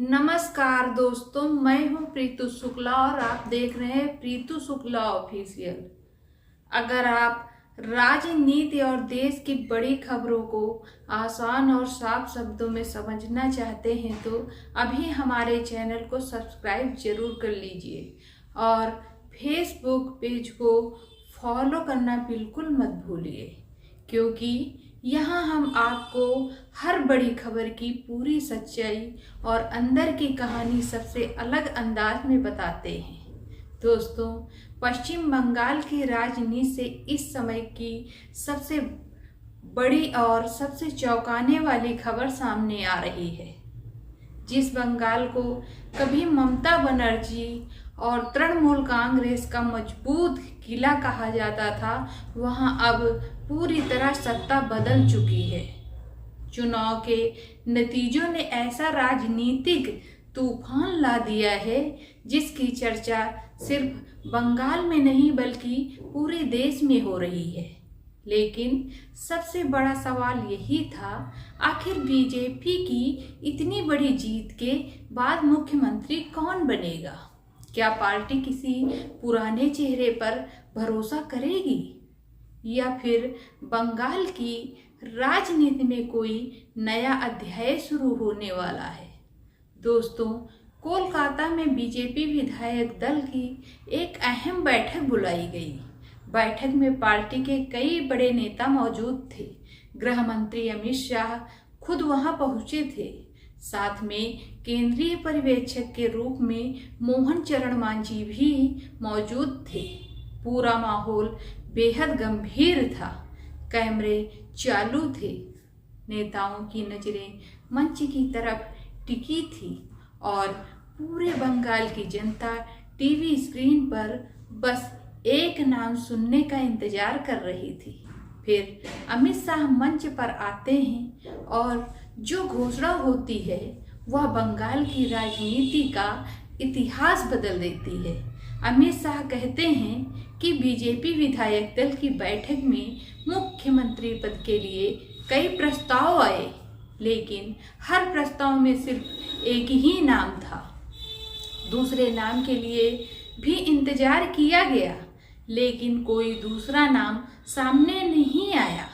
नमस्कार दोस्तों, मैं हूं प्रीतु शुक्ला और आप देख रहे हैं प्रीतु शुक्ला ऑफिशियल। अगर आप राजनीति और देश की बड़ी खबरों को आसान और साफ शब्दों में समझना चाहते हैं तो अभी हमारे चैनल को सब्सक्राइब जरूर कर लीजिए और फेसबुक पेज को फॉलो करना बिल्कुल मत भूलिए, क्योंकि यहाँ हम आपको हर बड़ी खबर की पूरी सच्चाई और अंदर की कहानी सबसे अलग अंदाज में बताते हैं। दोस्तों, पश्चिम बंगाल की राजनीति से इस समय की सबसे बड़ी और सबसे चौंकाने वाली खबर सामने आ रही है। जिस बंगाल को कभी ममता बनर्जी और तृणमूल कांग्रेस का मजबूत किला कहा जाता था, वहां अब पूरी तरह सत्ता बदल चुकी है। चुनाव के नतीजों ने ऐसा राजनीतिक तूफान ला दिया है जिसकी चर्चा सिर्फ बंगाल में नहीं बल्कि पूरे देश में हो रही है। लेकिन सबसे बड़ा सवाल यही था, आखिर बीजेपी की इतनी बड़ी जीत के बाद मुख्यमंत्री कौन बनेगा? क्या पार्टी किसी पुराने चेहरे पर भरोसा करेगी या फिर बंगाल की राजनीति में कोई नया अध्याय शुरू होने वाला है? दोस्तों, कोलकाता में बीजेपी विधायक दल की एक अहम बैठक बुलाई गई। बैठक में पार्टी के कई बड़े नेता मौजूद थे। गृह मंत्री अमित शाह खुद वहां पहुंचे थे। साथ में केंद्रीय पर्यवेक्षक के रूप में मोहन चरण मांझी भी मौजूद थे। पूरा माहौल बेहद गंभीर था। कैमरे चालू थे। नेताओं की नजरें मंच की तरफ टिकी थी और पूरे बंगाल की जनता टीवी स्क्रीन पर बस एक नाम सुनने का इंतजार कर रही थी। फिर अमित शाह मंच पर आते हैं और जो घोषणा होती है वह बंगाल की राजनीति का इतिहास बदल देती है। अमित शाह कहते हैं कि बीजेपी विधायक दल की बैठक में मुख्यमंत्री पद के लिए कई प्रस्ताव आए, लेकिन हर प्रस्ताव में सिर्फ एक ही नाम था। दूसरे नाम के लिए भी इंतजार किया गया, लेकिन कोई दूसरा नाम सामने नहीं आया।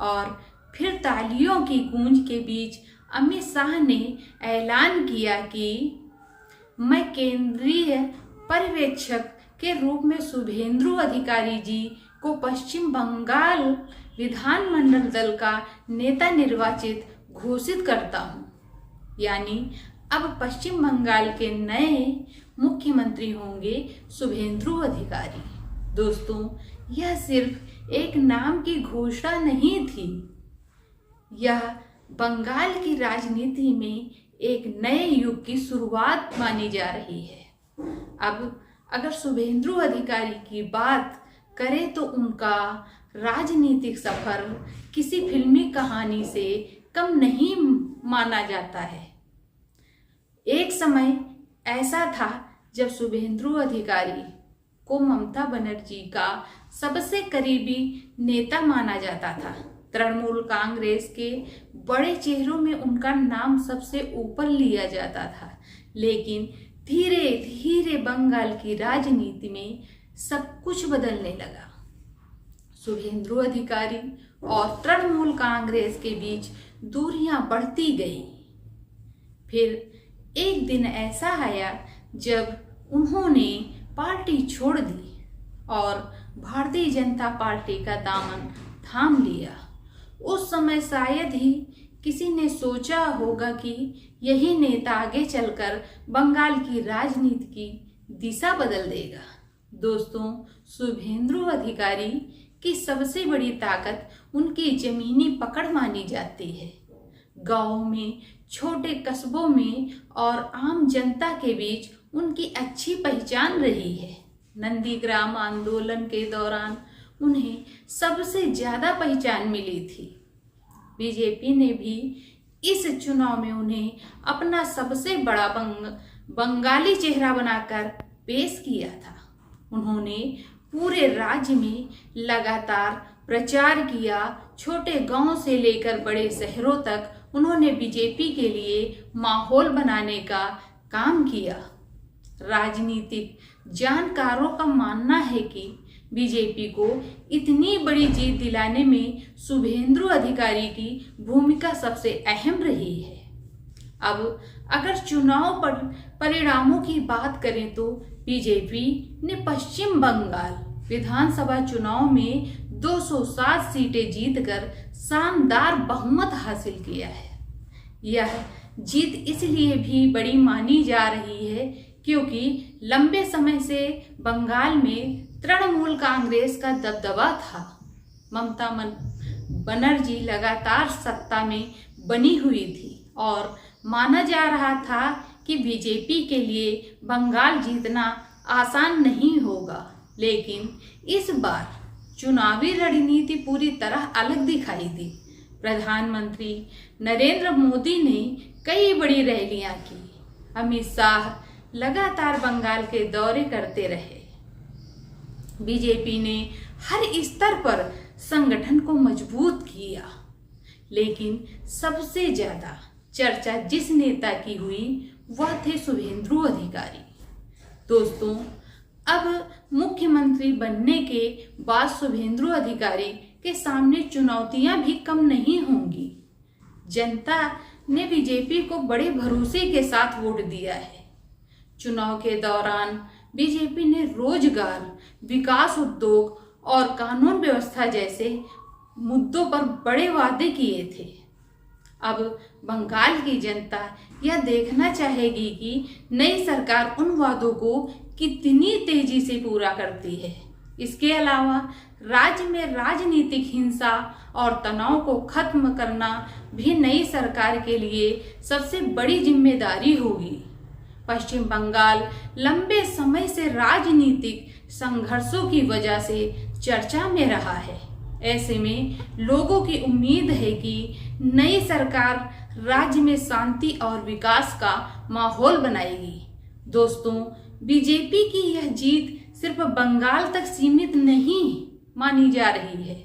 और फिर तालियों की गूंज के बीच अमित शाह ने ऐलान किया कि मैं केंद्रीय पर्यवेक्षक के रूप में शुभेंदु अधिकारी जी को पश्चिम बंगाल विधानमंडल दल का नेता निर्वाचित घोषित करता हूं। यानी अब पश्चिम बंगाल के नए मुख्यमंत्री होंगे शुभेंदु अधिकारी। दोस्तों, यह सिर्फ एक नाम की घोषणा नहीं थी, यह बंगाल की राजनीति में एक नए युग की शुरुआत मानी जा रही है। अब अगर शुभेंदु अधिकारी की बात करें तो उनका राजनीतिक सफर किसी फिल्मी कहानी से कम नहीं माना जाता है। एक समय ऐसा था जब शुभेंदु अधिकारी को ममता बनर्जी का सबसे करीबी नेता माना जाता था। तृणमूल कांग्रेस के बड़े चेहरों में उनका नाम सबसे ऊपर लिया जाता था। लेकिन धीरे धीरे बंगाल की राजनीति में सब कुछ बदलने लगा। शुभेंदु अधिकारी और तृणमूल कांग्रेस के बीच दूरियां बढ़ती गई। फिर एक दिन ऐसा आया जब उन्होंने पार्टी छोड़ दी और भारतीय जनता पार्टी का दामन थाम लिया। उस समय शायद ही किसी ने सोचा होगा कि यही नेता आगे चलकर बंगाल की राजनीति की दिशा बदल देगा। दोस्तों, शुभेंदु अधिकारी की सबसे बड़ी ताकत उनकी जमीनी पकड़ मानी जाती है। गांव में, छोटे कस्बों में और आम जनता के बीच उनकी अच्छी पहचान रही है। नंदीग्राम आंदोलन के दौरान उन्हें सबसे ज्यादा पहचान मिली थी। बीजेपी ने भी इस चुनाव में उन्हें अपना सबसे बड़ा बंगाली चेहरा बनाकर पेश किया था। उन्होंने पूरे राज्य में लगातार प्रचार किया। छोटे गांव से लेकर बड़े शहरों तक उन्होंने बीजेपी के लिए माहौल बनाने का काम किया। राजनीतिक जानकारों का मानना है कि बीजेपी को इतनी बड़ी जीत दिलाने में शुभेंदु अधिकारी की भूमिका सबसे अहम रही है। अब अगर चुनाव परिणामों की बात करें तो बीजेपी ने पश्चिम बंगाल विधानसभा चुनाव में 207 सीटें जीतकर शानदार बहुमत हासिल किया है। यह जीत इसलिए भी बड़ी मानी जा रही है क्योंकि लंबे समय से बंगाल में तृणमूल कांग्रेस का दबदबा था। ममता बनर्जी लगातार सत्ता में बनी हुई थी और माना जा रहा था कि बीजेपी के लिए बंगाल जीतना आसान नहीं होगा, लेकिन इस बार चुनावी रणनीति पूरी तरह अलग दिखाई दी। प्रधानमंत्री नरेंद्र मोदी ने कई बड़ी रैलियां की। अमित शाह लगातार बंगाल के दौरे करते रहे। बीजेपी ने हर स्तर पर संगठन को मजबूत किया, लेकिन सबसे ज्यादा चर्चा जिस नेता की हुई वह थे शुभेंदु अधिकारी। दोस्तों, अब मुख्यमंत्री बनने के बाद शुभेंदु अधिकारी के सामने चुनौतियां भी कम नहीं होंगी। जनता ने बीजेपी को बड़े भरोसे के साथ वोट दिया है। चुनाव के दौरान बीजेपी ने रोजगार, विकास, उद्योग और कानून व्यवस्था जैसे मुद्दों पर बड़े वादे किए थे। अब बंगाल की जनता यह देखना चाहेगी कि नई सरकार उन वादों को कितनी तेजी से पूरा करती है। इसके अलावा राज्य में राजनीतिक हिंसा और तनाव को खत्म करना भी नई सरकार के लिए सबसे बड़ी जिम्मेदारी होगी। पश्चिम बंगाल लंबे समय से राजनीतिक संघर्षों की वजह से चर्चा में रहा है। ऐसे में लोगों की उम्मीद है कि नई सरकार राज्य में शांति और विकास का माहौल बनाएगी। दोस्तों, बीजेपी की यह जीत सिर्फ बंगाल तक सीमित नहीं मानी जा रही है।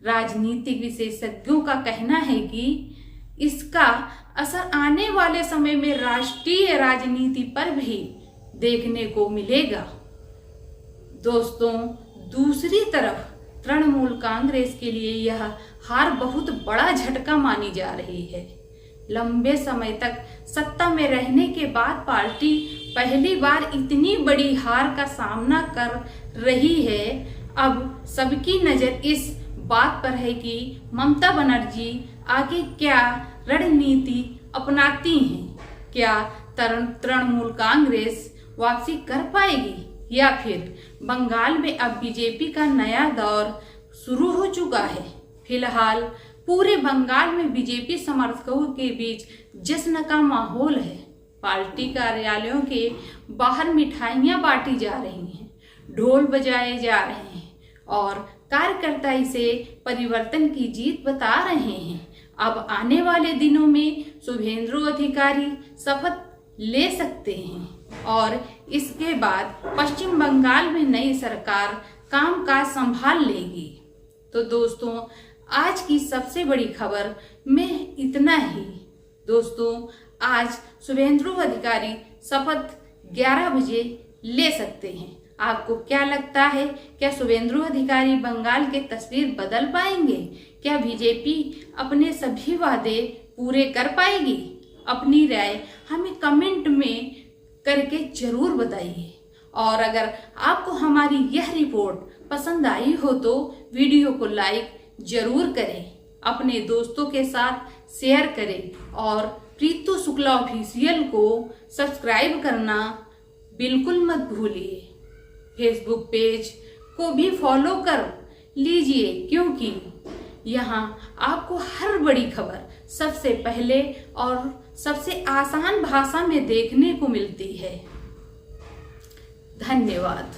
राजनीतिक विशेषज्ञों का कहना है कि इसका असर आने वाले समय में राष्ट्रीय राजनीति पर भी देखने को मिलेगा। दोस्तों, दूसरी तरफ तृणमूल कांग्रेस के लिए यह हार बहुत बड़ा झटका मानी जा रही है। लंबे समय तक सत्ता में रहने के बाद पार्टी पहली बार इतनी बड़ी हार का सामना कर रही है। अब सबकी नजर इस बात पर है कि ममता बनर्जी आगे क्या रणनीति अपनाती हैं। क्या तृणमूल कांग्रेस वापसी कर पाएगी या फिर बंगाल में अब बीजेपी का नया दौर शुरू हो चुका है। फिलहाल पूरे बंगाल में बीजेपी समर्थकों के बीच जश्न का माहौल है। पार्टी कार्यालयों के बाहर मिठाइयां बांटी जा रही हैं, ढोल बजाए जा रहे हैं और कार्यकर्ता इसे परिवर्तन की जीत बता रहे हैं। अब आने वाले दिनों में शुभेंदु अधिकारी शपथ ले सकते हैं और इसके बाद पश्चिम बंगाल में नई सरकार कामकाज संभाल लेगी। तो दोस्तों, आज की सबसे बड़ी खबर में इतना ही। दोस्तों, आज शुभेंदु अधिकारी शपथ 11 बजे ले सकते हैं। आपको क्या लगता है, क्या शुभेंदु अधिकारी बंगाल के तस्वीर बदल पाएंगे? क्या बीजेपी अपने सभी वादे पूरे कर पाएगी? अपनी राय हमें कमेंट में करके जरूर बताइए। और अगर आपको हमारी यह रिपोर्ट पसंद आई हो तो वीडियो को लाइक जरूर करें, अपने दोस्तों के साथ शेयर करें और प्रीतु शुक्ला ऑफिशियल को सब्सक्राइब करना बिल्कुल मत भूलिए। फेसबुक पेज को भी फॉलो कर लीजिए क्योंकि यहाँ आपको हर बड़ी खबर सबसे पहले और सबसे आसान भाषा में देखने को मिलती है। धन्यवाद।